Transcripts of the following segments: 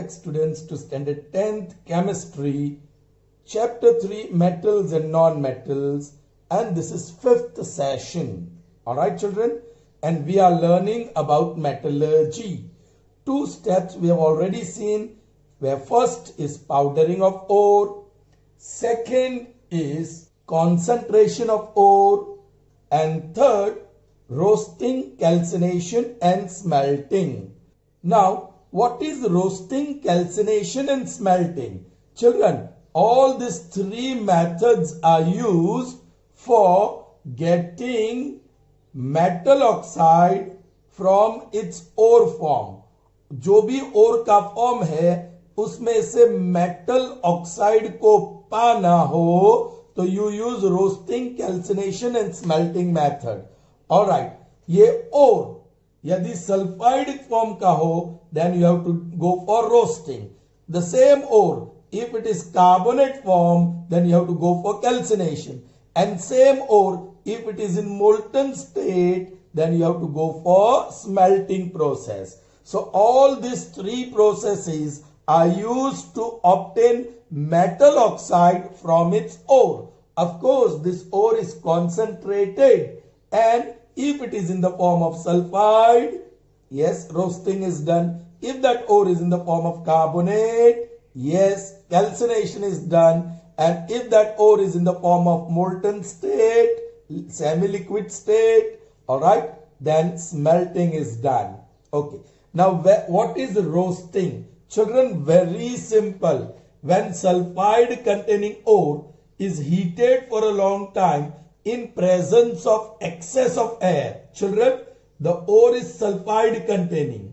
back students to standard 10th chemistry, chapter 3 metals and non-metals, and this is 5th session. Alright children, and we are learning about metallurgy. Two steps we have already seen, where first is powdering of ore, second is concentration of ore, and third roasting, calcination and smelting. Now, what is roasting, calcination and smelting? Children, all these three methods are used for getting metal oxide from its ore form. जो भी ore का form है उसमें से metal oxide को पाना हो तो you use roasting, calcination and smelting method. Alright, ये ओर यदि सल्फाइड फॉर्म का हो then you have to go for roasting. The same ore if it is carbonate form then you have to go for calcination, and same ore if it is in molten state then you have to go for smelting process. So all these three processes are used to obtain metal oxide from its ore. Of course this ore is concentrated, and if it is in the form of sulfide, yes, roasting is done. If that ore is in the form of carbonate, yes, calcination is done. And if that ore is in the form of molten state, semi-liquid state, alright, then smelting is done. Okay, now what is roasting? Children, very simple. When sulfide containing ore is heated for a long time in presence of excess of air, children, the ore is sulfide containing,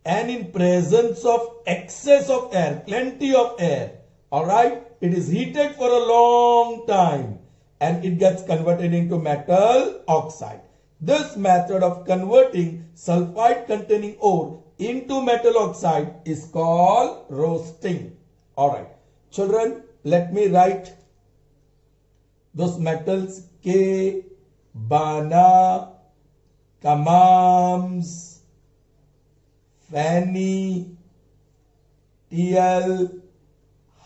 and in presence of excess of air, plenty of air, alright, it is heated for a long time and it gets converted into metal oxide. This method of converting sulfide containing ore into metal oxide is called roasting. Alright, children, let me write those metals: K, Bana, Kamams, Fanny, TL,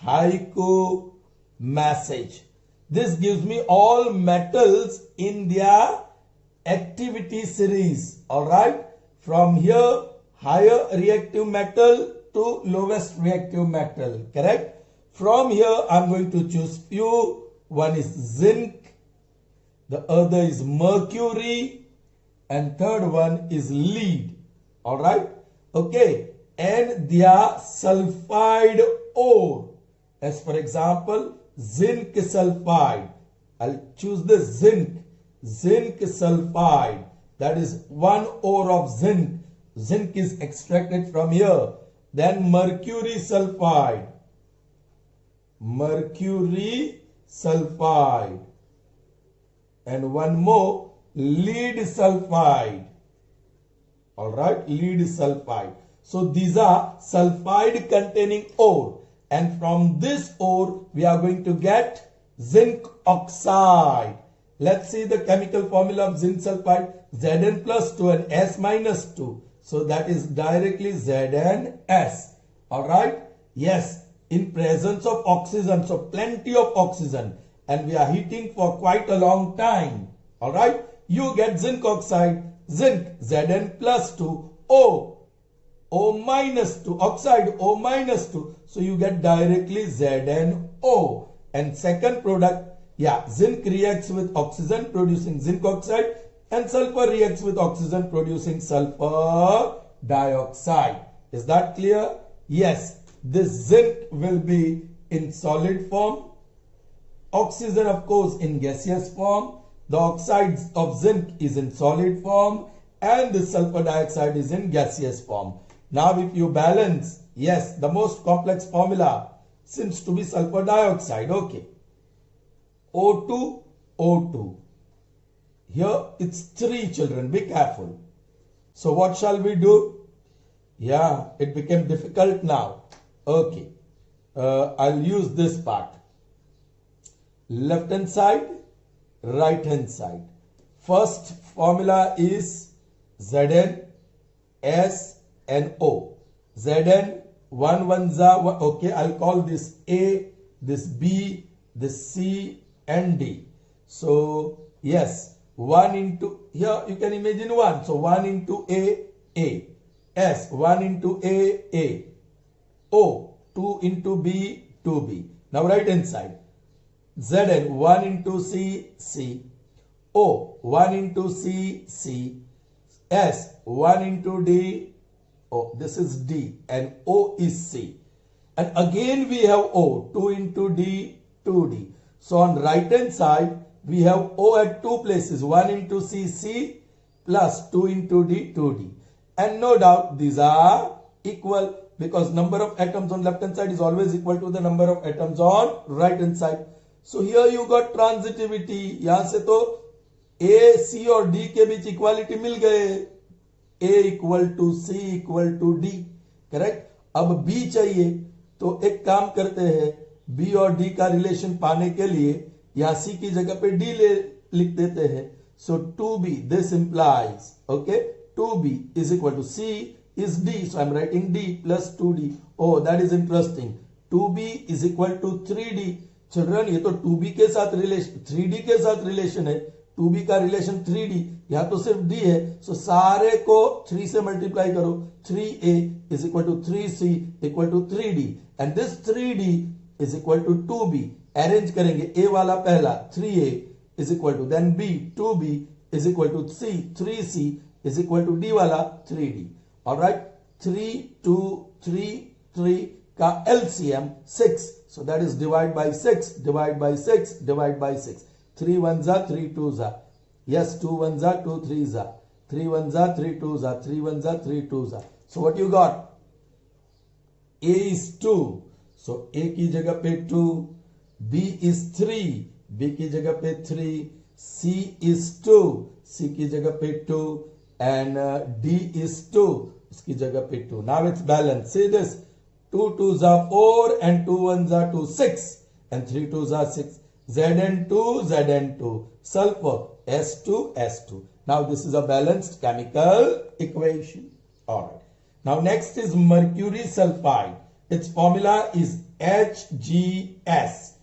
Haiku, Message. This gives me all metals in their activity series. Alright, from here higher reactive metal to lowest reactive metal, correct? From here I'm going to choose few. One is zinc, the other is mercury, and third one is lead. Alright, okay, and their sulfide ore. As for example, zinc sulfide, I'll choose the zinc sulfide, that is one ore of zinc. Zinc is extracted from here. Then mercury sulfide, and one more lead sulfide. Alright, lead sulfide. So these are sulfide containing ore, and from this ore we are going to get zinc oxide. Let's see the chemical formula of zinc sulfide: Zn plus 2 and S minus 2. So that is directly ZnS. Alright, yes, in presence of oxygen, so plenty of oxygen, and we are heating for quite a long time. Alright, you get zinc oxide, zinc Zn plus 2, O minus 2, oxide O minus 2, so you get directly ZnO. And second product, yeah, zinc reacts with oxygen producing zinc oxide, and sulfur reacts with oxygen producing sulfur dioxide. Is that clear? Yes, this zinc will be in solid form, oxygen of course in gaseous form, the oxides of zinc is in solid form, and the sulfur dioxide is in gaseous form. Now if you balance, yes, the most complex formula seems to be sulfur dioxide. Okay, O2, O2. Here it's 3, children, be careful. So what shall we do? Yeah, it became difficult now. Okay, I'll use this part. Left hand side, right hand side. First formula is Zn, S and O. Zn 1 1s are, okay, I'll call this A, this B, this C and D. So yes, 1 into, here you can imagine 1. So 1 into A, S, 1 into A, O, 2 into B, 2B. Now right hand side, Zn, 1 into C, O, 1 into C, S, 1 into D, O, this is D, and O is C. And again we have O, 2 into D, 2D. So on right hand side, we have O at two places, 1 into C plus 2 into D, 2D. And no doubt these are equal because number of atoms on left hand side is always equal to the number of atoms on right hand side. So here you got transitivity. यहाँ से तो A, C और D के बीच equality मिल गए. A equal to C equal to D. Correct. अब B चाहिए तो एक काम करते हैं, B और D का रिलेशन पाने के लिए यहाँ C की जगह पे D लिख देते हैं. So 2B, this implies, okay, 2B is equal to C is D. So I'm writing D plus 2D. Oh, that is interesting. 2B is equal to 3D. Children ये तो 2B के साथ रिलेशन, 3D के साथ relation है. 2B का relation 3D, यहाँ तो सिर्फ D है. सो सारे को 3 से मल्टीप्लाई करो. 3A is equal to 3C equal to 3D. And this 3D is equal to 2B. Arrange करेंगे. A वाला पहला 3A is equal to then B, 2B is equal to C, 3C is equal to D वाला 3D. Alright, 3, 2, 3, 3 का LCM 6. So that is divide by 6, divide by 6, divide by 6. 3 1s are 3 2s are. Yes, 2 1s are 2 3s are. 3 1s are 3 2s are. 3 1s are 3 2s are. So what you got? A is 2. So A की जगह पे 2. B is 3. B की जगह पे 3. C is 2. C की जगह पे 2. And D is 2. इसकी जगह पे 2. Now it's balanced. See this. 2 2s are 4 and 2 1s are 2, 6 and 3 2s are 6. Zn2, Zn2. Sulfur, S2, S2. Now this is a balanced chemical equation. Alright. Now next is mercury sulfide. Its formula is HGS.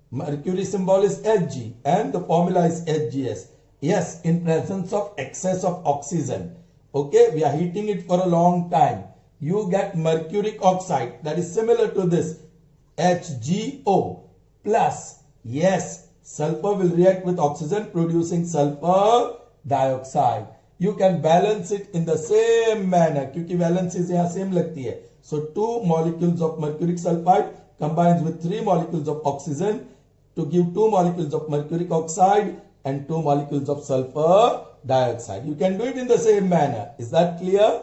Mercury symbol is Hg and the formula is HGS. Yes, in presence of excess of oxygen. Okay, we are heating it for a long time. You get mercuric oxide that is similar to this HgO plus, yes, sulfur will react with oxygen producing sulfur dioxide. You can balance it in the same manner क्योंकि valencies यहाँ same लगती है. So 2 molecules of mercuric sulfide combines with 3 molecules of oxygen to give 2 molecules of mercuric oxide and 2 molecules of sulfur dioxide. You can do it in the same manner. Is that clear?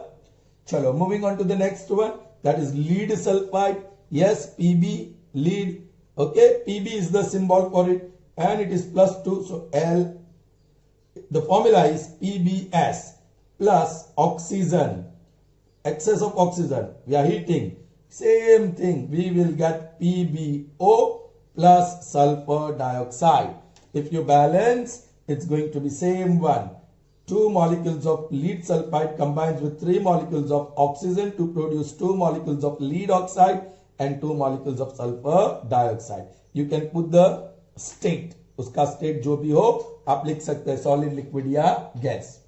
Chalo, moving on to the next one, that is lead sulfide. Yes, Pb, lead. Okay, Pb is the symbol for it and it is plus 2. So L, the formula is Pbs plus oxygen, excess of oxygen. We are heating. Same thing. We will get PbO plus sulfur dioxide. If you balance, it's going to be same one. 2 molecules of lead sulfide combines with 3 molecules of oxygen to produce 2 molecules of lead oxide and 2 molecules of sulfur dioxide. You can put the state. उसका state जो भी हो आप लिख सकते हैं, solid, liquid या gas.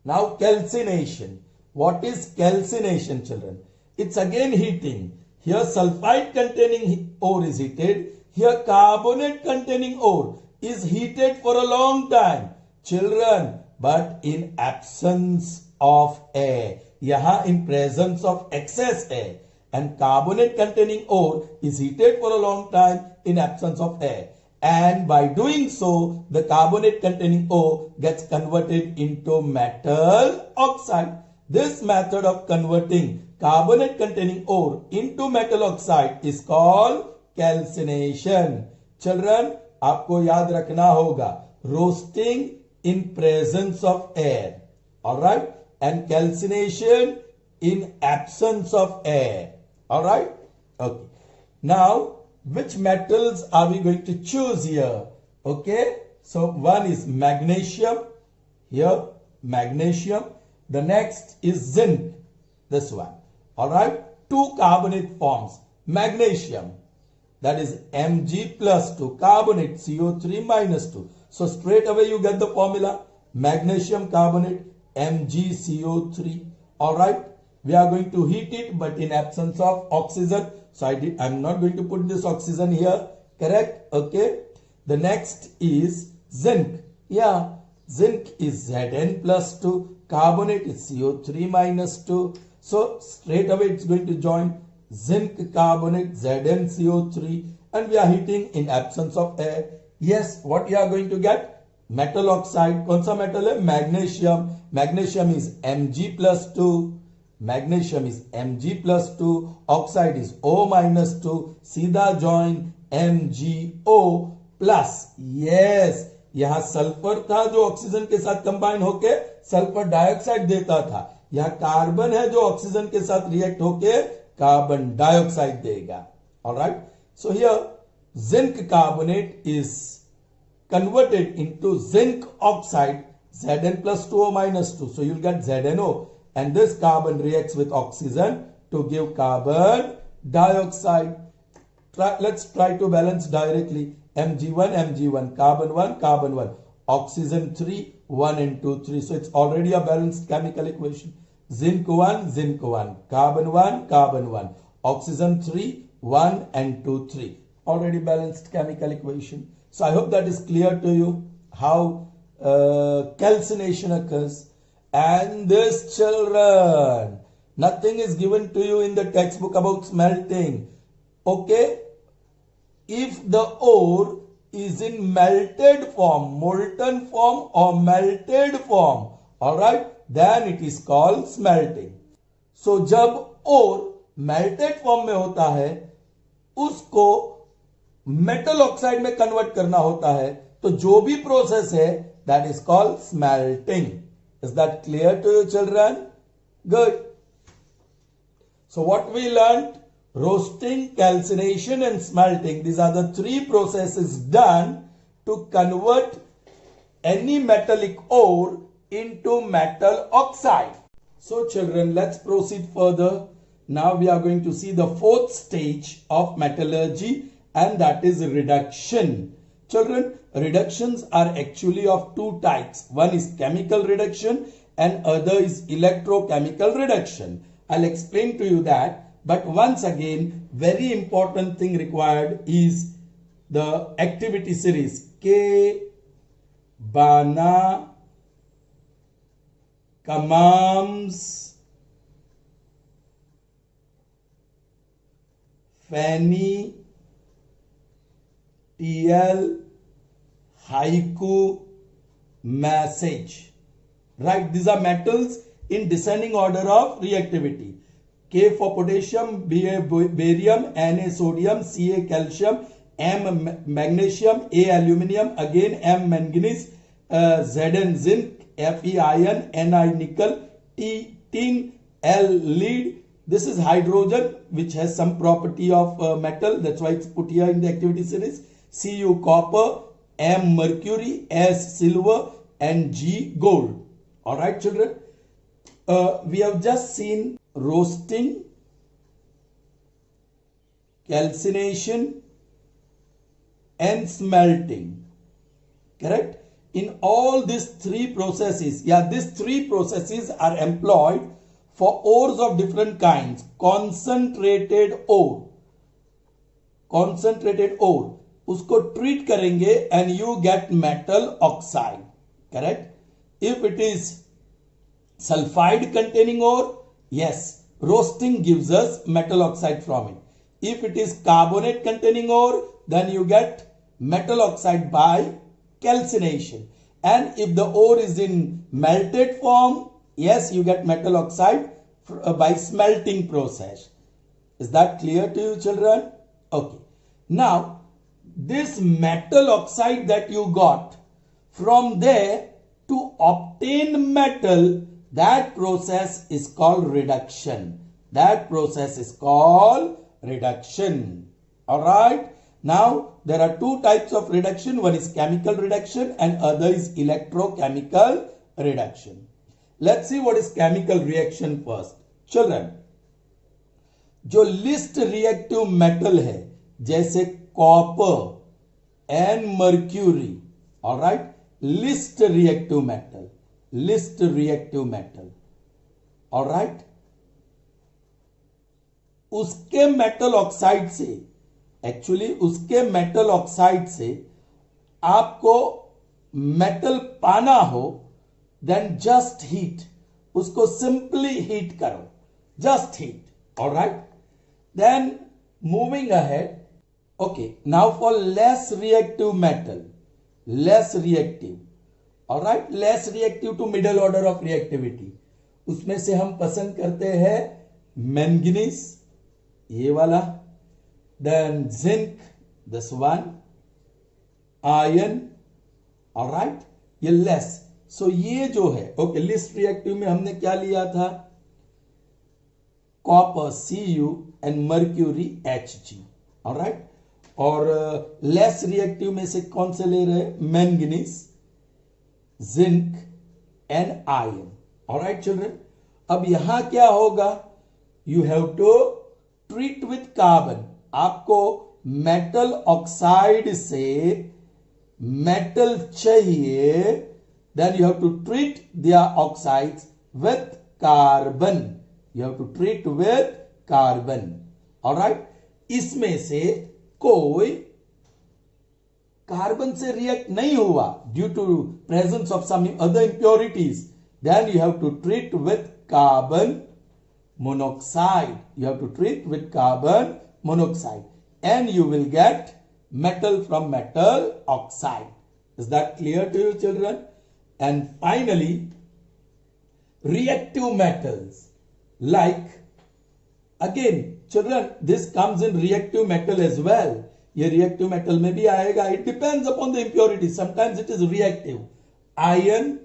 Now calcination. What is calcination, children? It's again heating. Here sulfide containing ore is heated. Here carbonate containing ore is heated for a long time. Children, but in absence of air. यहाँ in presence of excess air. And carbonate containing ore is heated for a long time in absence of air. And by doing so, the carbonate containing ore gets converted into metal oxide. This method of converting carbonate containing ore into metal oxide is called calcination. Children, आपको याद रखना होगा, roasting in presence of air, all right, and calcination in absence of air, all right. Okay, now which metals are we going to choose here? Okay, so one is magnesium, here magnesium. The next is zinc, this one, all right. two carbonate forms. Magnesium, that is Mg plus 2, carbonate CO3 minus 2. So straight away you get the formula, magnesium carbonate MgCO3. Alright, we are going to heat it, but in absence of oxygen. So I'm not going to put this oxygen here. Correct? Okay. The next is zinc. Yeah, zinc is Zn plus 2. Carbonate is CO3 minus 2. So straight away it's going to join zinc carbonate ZnCO3, and we are heating in absence of air. Yes, what we are going to get? Metal oxide. कौन सा metal है? Magnesium. Magnesium is Mg plus 2. Magnesium is Mg plus 2. Oxide is O minus 2. सीधा join MgO plus. Yes, यहाँ sulphur था जो oxygen के साथ combine होके सल्फर डाइऑक्साइड देता था. यहाँ कार्बन है जो ऑक्सीजन के साथ रिएक्ट होके कार्बन डाइऑक्साइड देगा. Alright. So here zinc carbonate is converted into zinc oxide Zn plus 2O minus 2. So you'll get ZnO, and this carbon reacts with oxygen to give carbon dioxide. Let's try to balance directly. Mg1, Mg1, carbon 1, carbon 1, oxygen 3, 1 and 2, 3. So it's already a balanced chemical equation. Zinc 1, zinc 1, carbon 1, carbon 1, oxygen 3, 1 and 2, 3. Already balanced chemical equation. So I hope that is clear to you how calcination occurs. And this, children, nothing is given to you in the textbook about smelting. Okay? If the ore is in melted form, molten form or melted form, alright, then it is called smelting. So जब ore melted form में होता है, उसको metal oxide में convert करना होता है, तो जो भी प्रोसेस है that is called smelting. Is that clear to you children? Good. So what we learned, roasting, calcination and smelting, these are the three processes done to convert any metallic ore into metal oxide. So children, let's proceed further. Now we are going to see the fourth stage of metallurgy, and that is reduction. Children, reductions are actually of two types. One is chemical reduction and other is electrochemical reduction. I'll explain to you that, but once again, very important thing required is the activity series. K, Bana, Kamams, Fanny, TL, haiku, message. Right? These are metals in descending order of reactivity. K for potassium, barium, Na sodium, Ca calcium, M magnesium, A aluminium, again M manganese, Zn zinc, Fe iron, Ni nickel, T tin, L lead. This is hydrogen, which has some property of metal. That's why it's put here in the activity series. Cu copper, M mercury, S silver, and G gold. Alright children, we have just seen roasting, calcination and smelting. Correct? In all these three processes, these three processes are employed for ores of different kinds. Concentrated ore, उसको treat करेंगे and you get metal oxide. Correct? If it is sulfide containing ore, yes, roasting gives us metal oxide from it. If it is carbonate containing ore, then you get metal oxide by calcination. And if the ore is in melted form, yes, you get metal oxide by smelting process. Is that clear to you children? Okay. Now, this metal oxide that you got, from there to obtain metal, that process is called reduction. Alright. Now, there are two types of reduction. One is chemical reduction and other is electrochemical reduction. Let's see what is chemical reaction first. Children, जो list reactive metal है जैसे copper and mercury, alright, list reactive metal, alright, उसके metal oxide से, actually उसके metal oxide से आपको metal पाना हो, देन जस्ट हीट, उसको सिंपली हीट करो, just heat, alright. Then moving ahead, okay, now for less reactive metal, less reactive, all right, less reactive to middle order of reactivity, उसमें से हम पसंद करते हैं मैंगनीज, ये वाला, then zinc, this one, iron, all right, ये less. So ये जो है, okay, least reactive में हमने क्या लिया था, copper Cu and mercury Hg, alright. और लेस रिएक्टिव में से कौन से ले रहे हैं, manganese, zinc and iron, alright children. अब यहां क्या होगा, you have to treat with carbon, आपको मेटल ऑक्साइड से मेटल चाहिए, then you have to treat their oxides with carbon, you have to treat with carbon, all right. इसमें से कोई कार्बन से रिएक्ट नहीं हुआ due to presence of some other impurities, then you have to treat with carbon monoxide, you have to treat with carbon monoxide and you will get metal from metal oxide. Is that clear to you children? And finally, reactive metals. Like, again children, this comes in reactive metal as well, ये reactive metal में भी आएगा. It depends upon the impurity, sometimes it is reactive. Iron,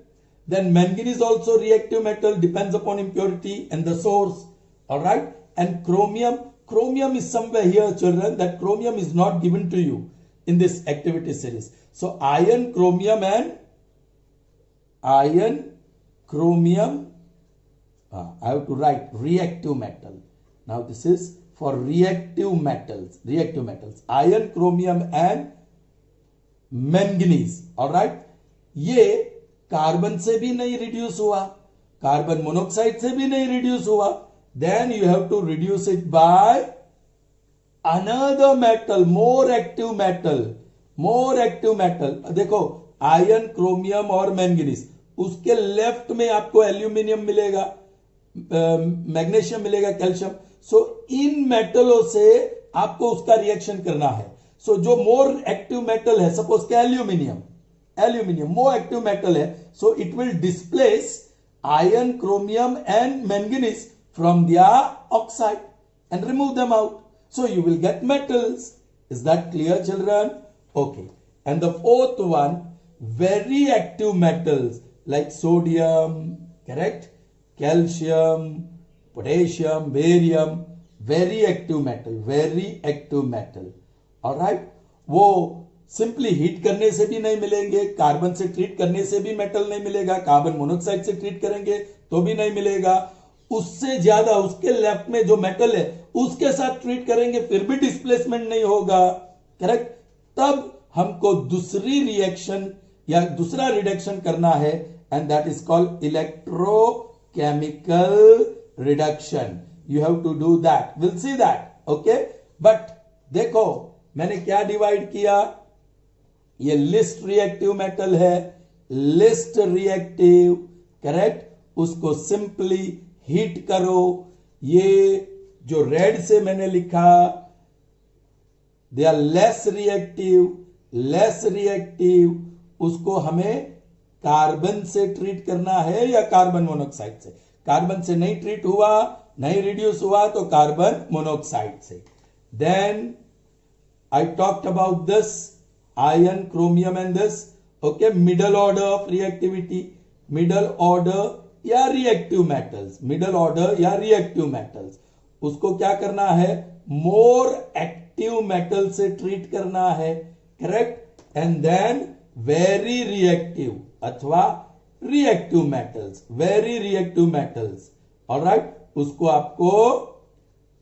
then manganese also reactive metal, depends upon impurity and the source, all right. And chromium is somewhere here children, that chromium is not given to you in this activity series. So iron, chromium, I have to write reactive metal. Now this is for reactive metals, iron, chromium and manganese, all right. ये carbon से भी नहीं reduce हुआ, carbon monoxide से भी नहीं reduce हुआ, then you have to reduce it by another metal, more active metal. देखो आयरन, क्रोमियम और मैंगनीज, उसके लेफ्ट में आपको एल्यूमिनियम मिलेगा, मैग्नीशियम मिलेगा, कैल्शियम. सो इन मेटलों से आपको उसका रिएक्शन करना है. सो जो मोर एक्टिव मेटल है, सपोज के एल्यूमिनियम मोर एक्टिव मेटल है, so it will displace iron, chromium and manganese from their oxide and remove them out, so you will get metals. Is that clear children? Okay. And the fourth one, very active metals like sodium, correct, calcium, potassium, barium, very active metal, alright. वो simply heat करने से भी नहीं मिलेंगे, carbon से treat करने से भी मेटल नहीं मिलेगा, कार्बन मोनोक्साइड से ट्रीट करेंगे तो भी नहीं मिलेगा, उससे ज्यादा उसके लेफ्ट में जो मेटल है उसके साथ ट्रीट करेंगे फिर भी डिस्प्लेसमेंट नहीं होगा, करेक्ट. तब हमको दूसरी रिएक्शन या दूसरा रिडक्शन करना है, and that is called electrochemical reduction. You have to do that, will see that, okay. But देखो मैंने क्या डिवाइड किया, ये लिस्ट रिएक्टिव मेटल है, लिस्ट रिएक्टिव, करेक्ट, उसको सिंपली हीट करो. ये जो रेड से मैंने लिखा, दे आर लेस रिएक्टिव, उसको हमें कार्बन से ट्रीट करना है या कार्बन मोनोक्साइड से. कार्बन से नहीं ट्रीट हुआ, नहीं रिड्यूस हुआ तो कार्बन मोनोक्साइड से. Then I talked about this iron, chromium and this, okay. Middle order of reactivity, middle order या रिएक्टिव मेटल्स, उसको क्या करना है, मोर एक्टिव मेटल से ट्रीट करना है, correct. And then very reactive अथवा वेरी रिएक्टिव मेटल्स, ऑलराइट, उसको आपको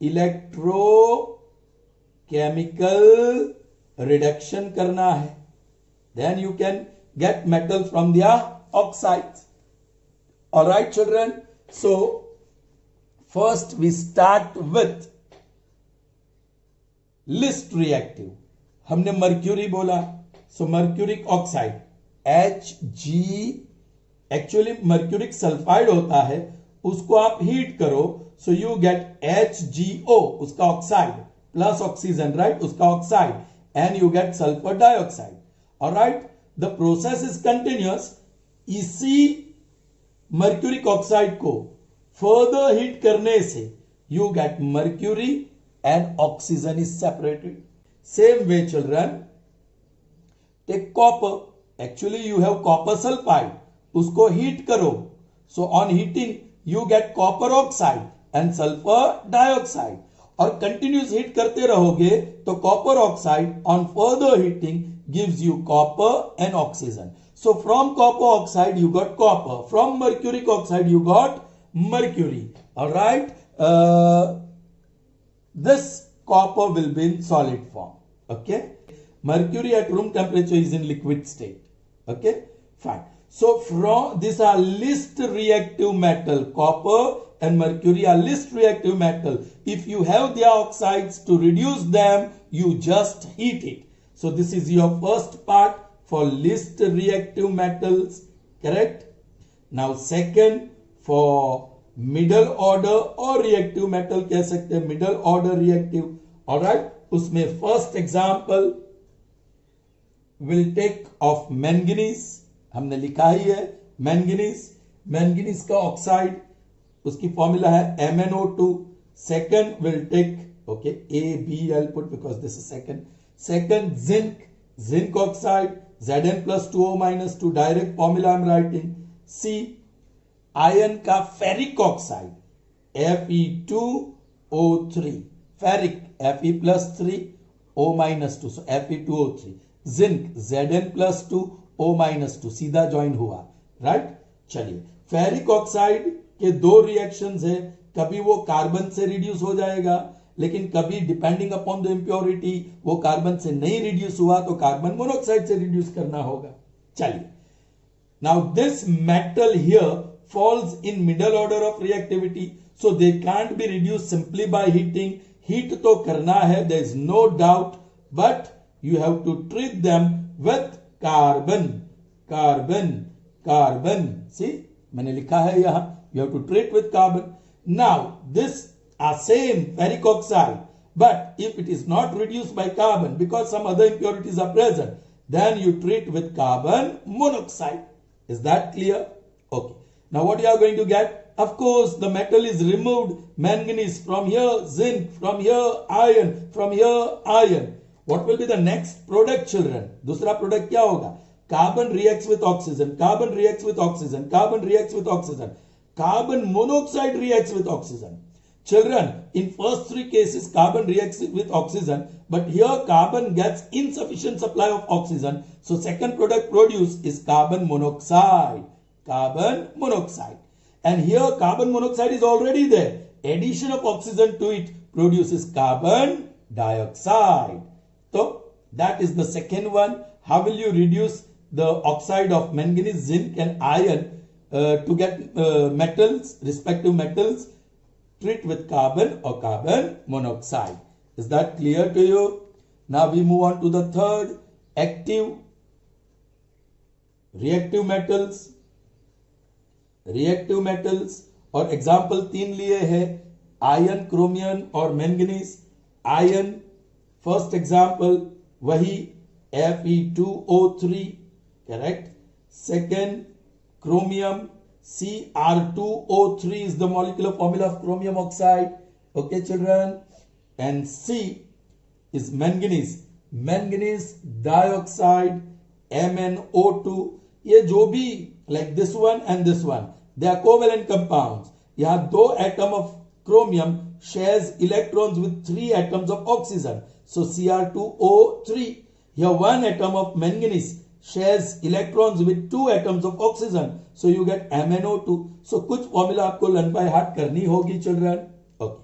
इलेक्ट्रोकेमिकल रिडक्शन करना है, then you can get metal from their oxides. All right children, so first we start with least reactive. हमने mercury बोला, so mercuric oxide Hg, actually mercuric sulphide होता है, उसको आप हीट करो, so you get HgO, उसका oxide plus oxygen, right, उसका oxide, and you get sulfur dioxide. All right, the process is continuous. इसी मर्क्यूरिक ऑक्साइड को फर्दर हीट करने से you get mercury and oxygen is separated. Same way children, take copper. Actually you have copper sulfide, उसको heat करो, so on heating you get copper oxide and sulfur dioxide. और continuous heat करते रहोगे तो copper oxide on further heating gives you copper and oxygen. So from copper oxide you got copper, from mercuric oxide you got mercury. All right, this copper will be in solid form. Okay, mercury at room temperature is in liquid state. Okay, fine. So from these are least reactive metal, copper and mercury are least reactive metal. If you have the oxides, to reduce them you just heat it. So this is your first part for least reactive metals, correct? Now second, for middle order or reactive metal कह सकते हैं, middle order reactive. All right, उसमें first example will take of manganese. हमने लिखा ही है manganese, manganese का oxide, उसकी फॉर्मूला है MnO2. Second will take, okay, ABl put because this is second zinc, zinc oxide Zn+2O-2, direct formula I am writing. C ion का ferric oxide Fe2O3, ferric Fe+3O-2, so Fe2O3. Zinc Zn+2O-2, सीधा join हुआ, right. चलिए, ferric oxide के दो reactions है, कभी वो carbon से रिड्यूस हो जाएगा, लेकिन कभी डिपेंडिंग अपॉन द इम्प्योरिटी वो कार्बन से नहीं रिड्यूस हुआ तो कार्बन मोनोऑक्साइड से रिड्यूस करना होगा. चलिए, now this metal here falls in middle order of reactivity, so they can't be reduce simply by heating. Heat तो करना है, there is no doubt, but you have to treat them with carbon. See, मैंने लिखा है यहां, you have to treat with carbon. Now this are same ferric oxide, but if it is not reduced by carbon because some other impurities are present, then you treat with carbon monoxide. Is that clear? Okay. Now what you are going to get? Of course the metal is removed, manganese from here, zinc from here, iron from here, iron. What will be the next product children? दूसरा product क्या होगा? Carbon reacts with oxygen, carbon reacts with oxygen, carbon reacts with oxygen, carbon monoxide reacts with oxygen. Children, in first three cases carbon reacts with oxygen, but here carbon gets insufficient supply of oxygen, so second product produced is carbon monoxide. And here carbon monoxide is already there. Addition of oxygen to it produces carbon dioxide. So that is the second one. How will you reduce the oxide of manganese, zinc and iron to get metals, respective metals? Treat with carbon or carbon monoxide. Is that clear to you? Now we move on to the third, active reactive metals. Reactive metals और example 3 लिए हैं, ion, chromium और manganese. Ion first example वही Fe2O3, correct. Second, chromium, Cr2O3 is the molecular formula of chromium oxide. Okay children. And C is manganese, manganese dioxide, MnO2. ये जो भी like this one and this one, they are covalent compounds. यहाँ दो atom of chromium shares electrons with 3 atoms of oxygen, so Cr2O3. Here one atom of manganese shares electrons with 2 atoms of oxygen, so you get MnO2. So कुछ formula आपको learn by heart करनी होगी children. Okay,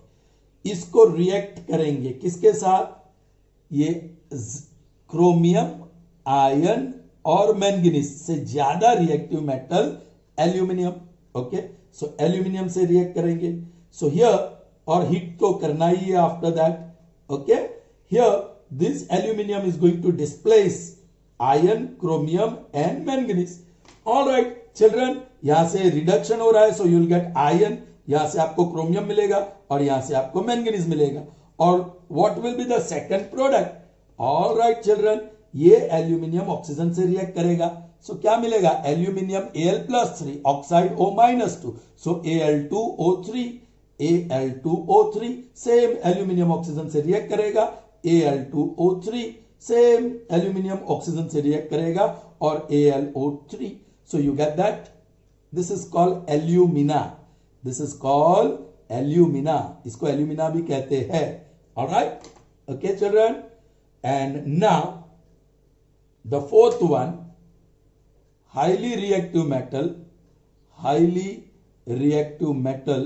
इसको react करेंगे किसके साथ? ये chromium, iron और मैंगनीज से ज्यादा reactive metal aluminium. Okay, so aluminium से रिएक्ट करेंगे. सो हियर, और हीट तो करना ही है after that. Okay, here this aluminium is going to displace iron, chromium and manganese. Alright children, यहां से रिडक्शन हो रहा है, so you will get iron, यहां से आपको क्रोमियम मिलेगा और यहां से आपको मैंगनीज मिलेगा. और what will be the second product? Alright children, ये एल्यूमिनियम ऑक्सीजन से रिएक्ट करेगा. सो क्या मिलेगा? एल्यूमिनियम Al+3, ऑक्साइड O-2, सो Al2O3. Al2O3 same aluminium oxygen से रिएक्ट करेगा. Al2O3 सेम एल्यूमिनियम ऑक्सीजन से रिएक्ट करेगा और AlO3. So you get that. This is called alumina. This is called alumina. इसको एल्यूमिना भी कहते हैं. Alright, okay children. And now the fourth one, highly reactive metal,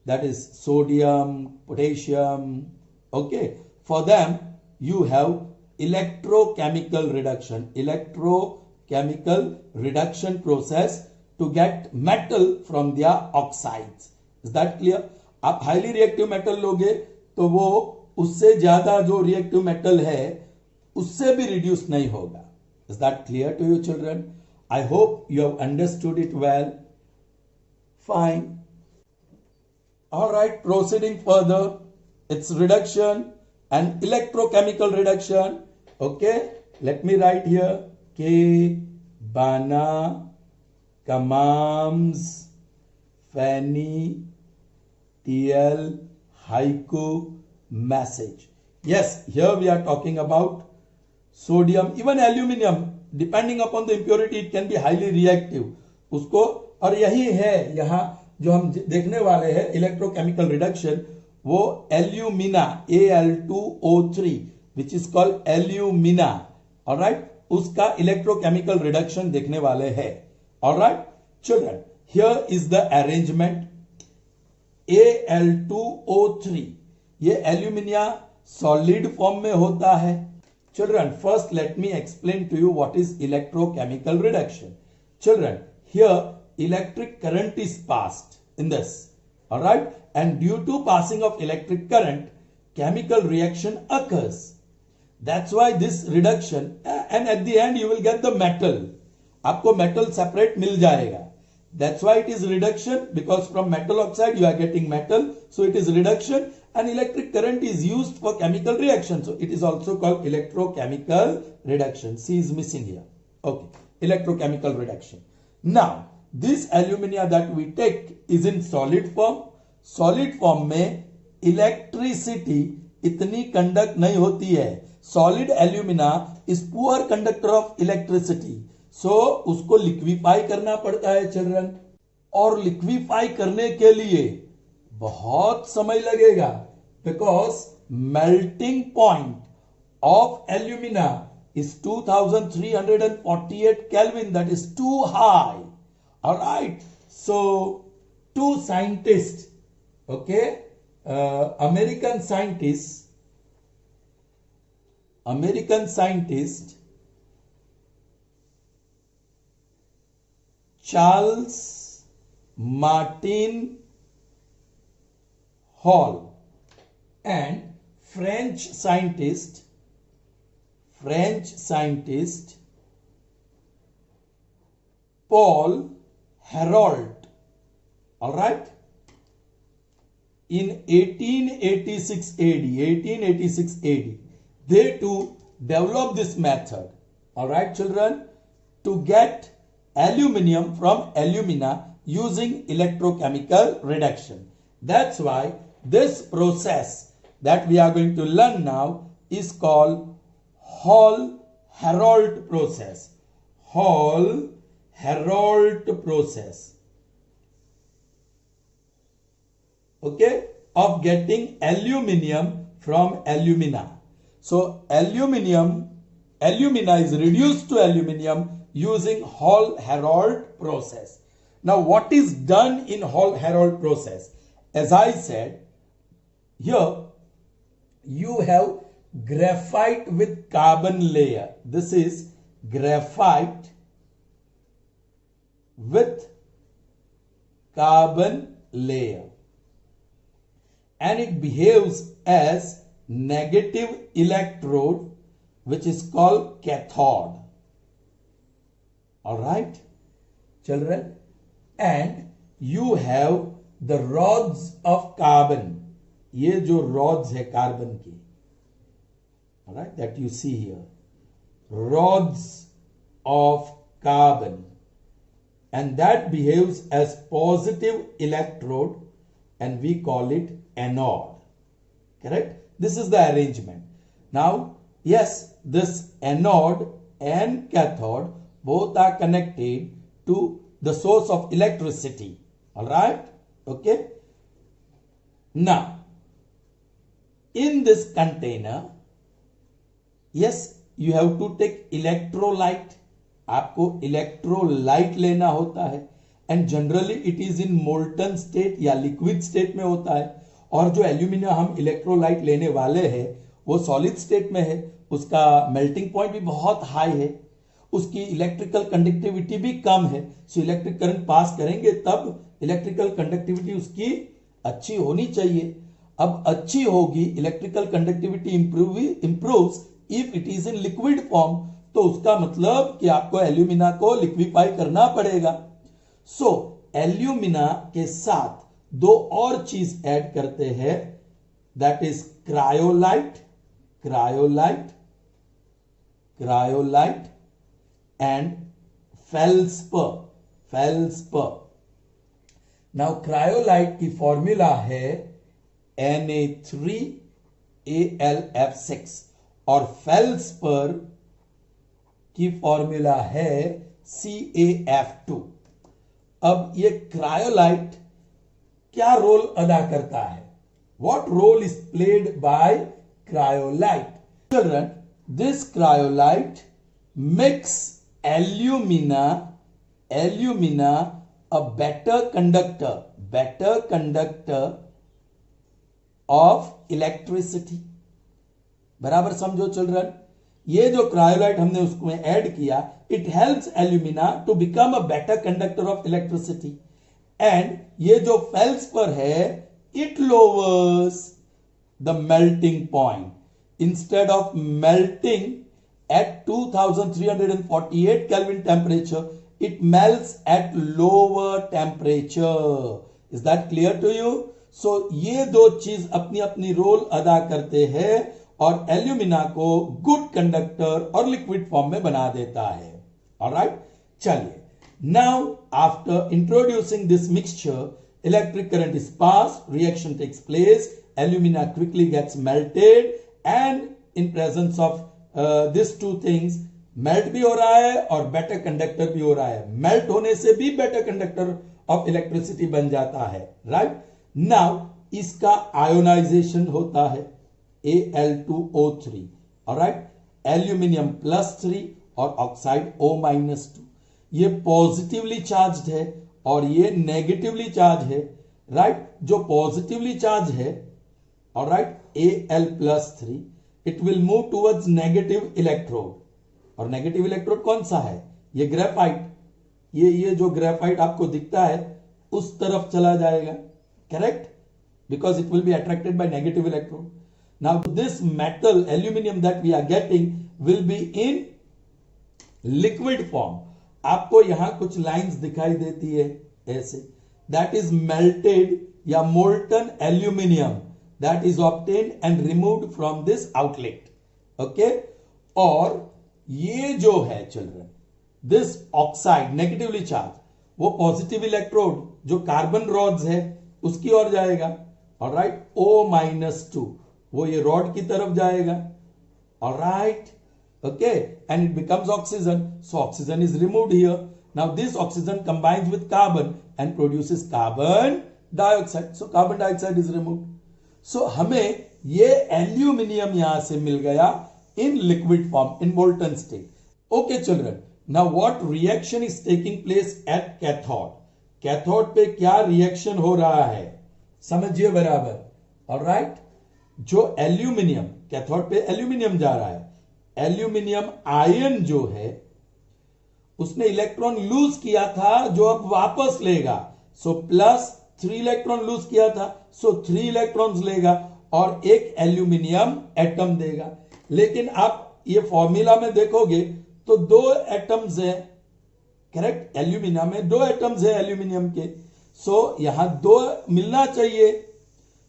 that is sodium, potassium. Okay, for them you have electrochemical reduction process to get metal from their oxides. Is that clear? आप highly reactive metal लोगे तो वो उससे ज्यादा जो reactive metal है उससे भी reduce नहीं होगा. Is that clear to you children? I hope you have understood it well. Fine. Alright, proceeding further, it's reduction and electrochemical reduction. Okay, let me write here. K, Bana, Kamams, Fanny, TL, Haiku, message. Yes, here we are talking about sodium, even aluminium, depending upon the impurity, it can be highly reactive. उसको, और यही है यहां जो हम देखने वाले हैं इलेक्ट्रोकेमिकल रिडक्शन, वो alumina Al2O3 which is called alumina. Alright, उसका इलेक्ट्रोकेमिकल रिडक्शन देखने वाले हैं. Alright children, here is the arrangement. Al2O3 ये एल्यूमिनिया सॉलिड फॉर्म में होता है. Children, first let me explain to you what is electrochemical reduction. Children, here electric current is passed in this. Alright? And due to passing of electric current, chemical reaction occurs. That's why this reduction, and at the end you will get the metal. आपको metal separate मिल जाएगा. That's why it is reduction, because from metal oxide you are getting metal. So it is reduction. And electric current is used for chemical reaction, so it is also called electrochemical reduction. C is missing here. Okay, electrochemical reduction. Now this alumina that we take is in solid form. Solid form में electricity इतनी conduct नहीं होती है. Solid alumina is poor conductor of electricity, so उसको liquefy करना पड़ता है children. और liquefy करने के लिए बहुत समय लगेगा, because melting point of alumina is 2348 kelvin. That is too high. Alright, so two scientist, okay, American scientist Charles Martin Hall and French scientist Paul Heroult, all right, in 1886 AD, they too developed this method, all right children, to get aluminium from alumina using electrochemical reduction. That's why this process that we are going to learn now is called Hall-Heroult process. Hall-Heroult process. Okay, of getting aluminium from alumina. So alumina is reduced to aluminium using Hall-Heroult process. Now what is done in Hall-Heroult process? As I said, here you have graphite with carbon layer. This is graphite with carbon layer, and it behaves as negative electrode, which is called cathode. All right, children, and you have the rods of carbon. ये जो rods है carbon की, all right, that you see here, rods of carbon, and that behaves as positive electrode, and we call it anode. Correct? This is the arrangement. Now, yes, this anode and cathode both are connected to the source of electricity. All right? Okay? Now, in this container, yes, you have to take electrolyte. आपको electrolyte लेना होता है, and generally it is in molten state या liquid state में होता है. और जो एल्यूमिनियम हम इलेक्ट्रोलाइट लेने वाले हैं वो सॉलिड स्टेट में है. उसका मेल्टिंग पॉइंट भी बहुत हाई है, उसकी इलेक्ट्रिकल कंडक्टिविटी भी कम है. सो इलेक्ट्रिक करंट पास करेंगे तब इलेक्ट्रिकल कंडक्टिविटी उसकी अच्छी होनी चाहिए. अब अच्छी होगी, electrical conductivity improves if it is in liquid form. तो उसका मतलब कि आपको एल्यूमिना को लिक्विफाई करना पड़ेगा. सो एल्यूमिना के साथ दो और चीज ऐड करते हैं, that is cryolite and feldspar. Now cryolite की फॉर्मूला है Na3Al(F6) और फेल्सपर की फॉर्मूला है CaF2. अब ये क्रायोलाइट क्या रोल अदा करता है? What role is played by cryolite? Children, this cryolite makes alumina a better conductor of electricity. बराबर समझो चिल्ड्रन. ये जो क्रायोलाइट हमने उसमें ऐड किया, it helps alumina to become a better conductor of electricity. And ये जो फेल्सपर है, it lowers the melting point. Instead of melting at 2348 kelvin temperature, it melts at lower temperature. Is that clear to you? So ये दो चीज अपनी अपनी role अदा करते हैं और एल्यूमिना को गुड कंडक्टर और लिक्विड फॉर्म में बना देता है. ऑलराइट, चलिए. Now after introducing this mixture, electric current is pass, reaction takes place, alumina quickly gets melted, and in presence of this two things, melt भी हो रहा है और बेटर कंडक्टर भी हो रहा है. मेल्ट होने से भी बेटर कंडक्टर ऑफ इलेक्ट्रिसिटी बन जाता है. राइट? नाउ इसका आयोनाइजेशन होता है, Al2O3. ऑलराइट, एल्यूमिनियम +3 और ऑक्साइड O-2. ये पॉजिटिवली चार्ज्ड है और ये नेगेटिवली चार्ज है. राइट? जो पॉजिटिवली चार्ज है, alright, Al+3, it will move towards negative electrode. और नेगेटिव इलेक्ट्रोड कौन सा है? ये ग्रेफाइट. ये जो ग्रेफाइट आपको दिखता है उस तरफ चला जाएगा. Correct? Because it will be attracted by negative electrode. Now this metal aluminum that we are getting will be in liquid form. आपको यहां कुछ लाइंस दिखाई देती है ऐसे. That is melted या molten aluminum that is obtained and removed from this outlet. Okay? और ये जो है children, this oxide negatively charged, वो पॉजिटिव इलेक्ट्रोड जो कार्बन रॉड्स है उसकी ओर जाएगा. ऑलराइट, O-2 वो ये रॉड की तरफ जाएगा. Alright, okay, and it becomes oxygen. So oxygen is removed here. Now this oxygen combines with carbon and produces carbon dioxide. So carbon dioxide is removed. So हमें ये एल्यूमिनियम यहां से मिल गया in liquid form, in molten state. Okay children, now what reaction is taking place at cathode? Cathode पे क्या reaction हो रहा है समझिए बराबर. ऑलराइट, जो एल्यूमिनियम, कैथोड पे एल्यूमिनियम जा रहा है, एल्यूमिनियम आयन जो है उसने इलेक्ट्रॉन लूज किया था जो अब वापस लेगा। सो प्लस 3 इलेक्ट्रॉन लूज किया था, सो 3 इलेक्ट्रॉन्स लेगा और एक एल्यूमिनियम एटम देगा। लेकिन आप ये फॉर्मूला में देखोगे तो 2 एटम्स हैं, करेक्ट, एल्यूमिनियम में 2 एटम्स है एल्यूमिनियम के। सो यहां 2 मिलना चाहिए,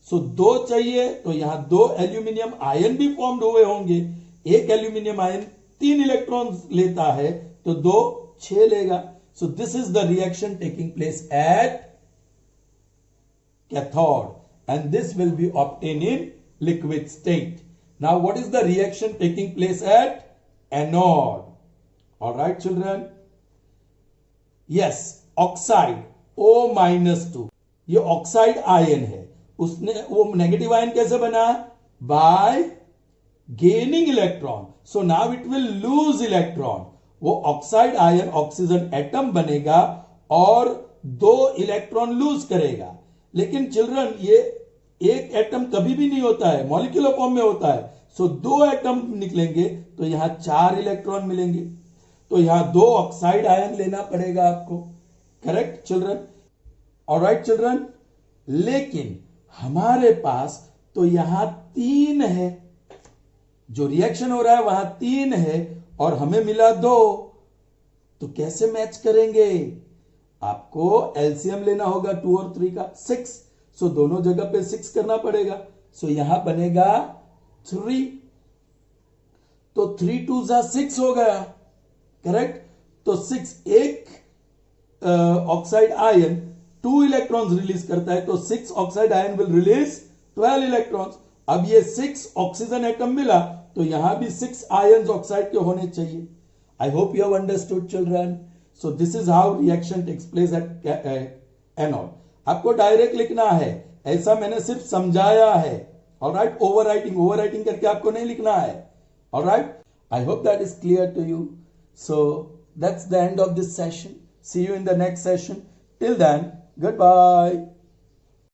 सो 2 चाहिए तो यहां 2 एल्यूमिनियम आयन भी फॉर्म्ड हुए होंगे। एक एल्यूमिनियम आयन 3 इलेक्ट्रॉन्स लेता है तो 2 6 लेगा। सो this is the reaction taking place eight cathode and this will be obtained in liquid state. Now what is the reaction taking place at anode? All right children, yes, oxide O-2 ये oxide ion है, उसने वो negative ion कैसे बना? Bye gaining electron, so now it will lose electron. वो oxide ion oxygen atom बनेगा और 2 electron lose करेगा। लेकिन चिल्ड्रन ये एक एटम कभी भी नहीं होता है, मॉलिक्यूलर फॉर्म में होता है। सो 2 एटम निकलेंगे तो यहां 4 इलेक्ट्रॉन मिलेंगे, तो यहां 2 ऑक्साइड आयन लेना पड़ेगा आपको, करेक्ट चिल्ड्रन? ऑलराइट चिल्ड्रन, लेकिन हमारे पास तो यहां 3 है, जो रिएक्शन हो रहा है वहां 3 है और हमें मिला 2, तो कैसे मैच करेंगे? आपको एलसीएम लेना होगा 2 और 3 का, 6। सो दोनों जगह पे 6 करना पड़ेगा। सो यहां बनेगा 3, तो 3 2 6 हो गया, करेक्ट? तो 6, एक ऑक्साइड आयन 2 इलेक्ट्रॉन्स रिलीज करता है, तो 6 oxide ion will release 12 electrons. अब ये 6 ऑक्सीजन एटम मिला तो यहां भी 6 आयन्स ऑक्साइड के होने चाहिए। I hope you have understood children. So this is how reaction takes place at anode. आपको डायरेक्ट लिखना है, ऐसा मैंने सिर्फ समझाया है, ऑलराइट? ओवरराइटिंग करके आपको नहीं लिखना है, alright? I hope that is clear to you. So that's the end of this session. See you in the next session. Till then, goodbye.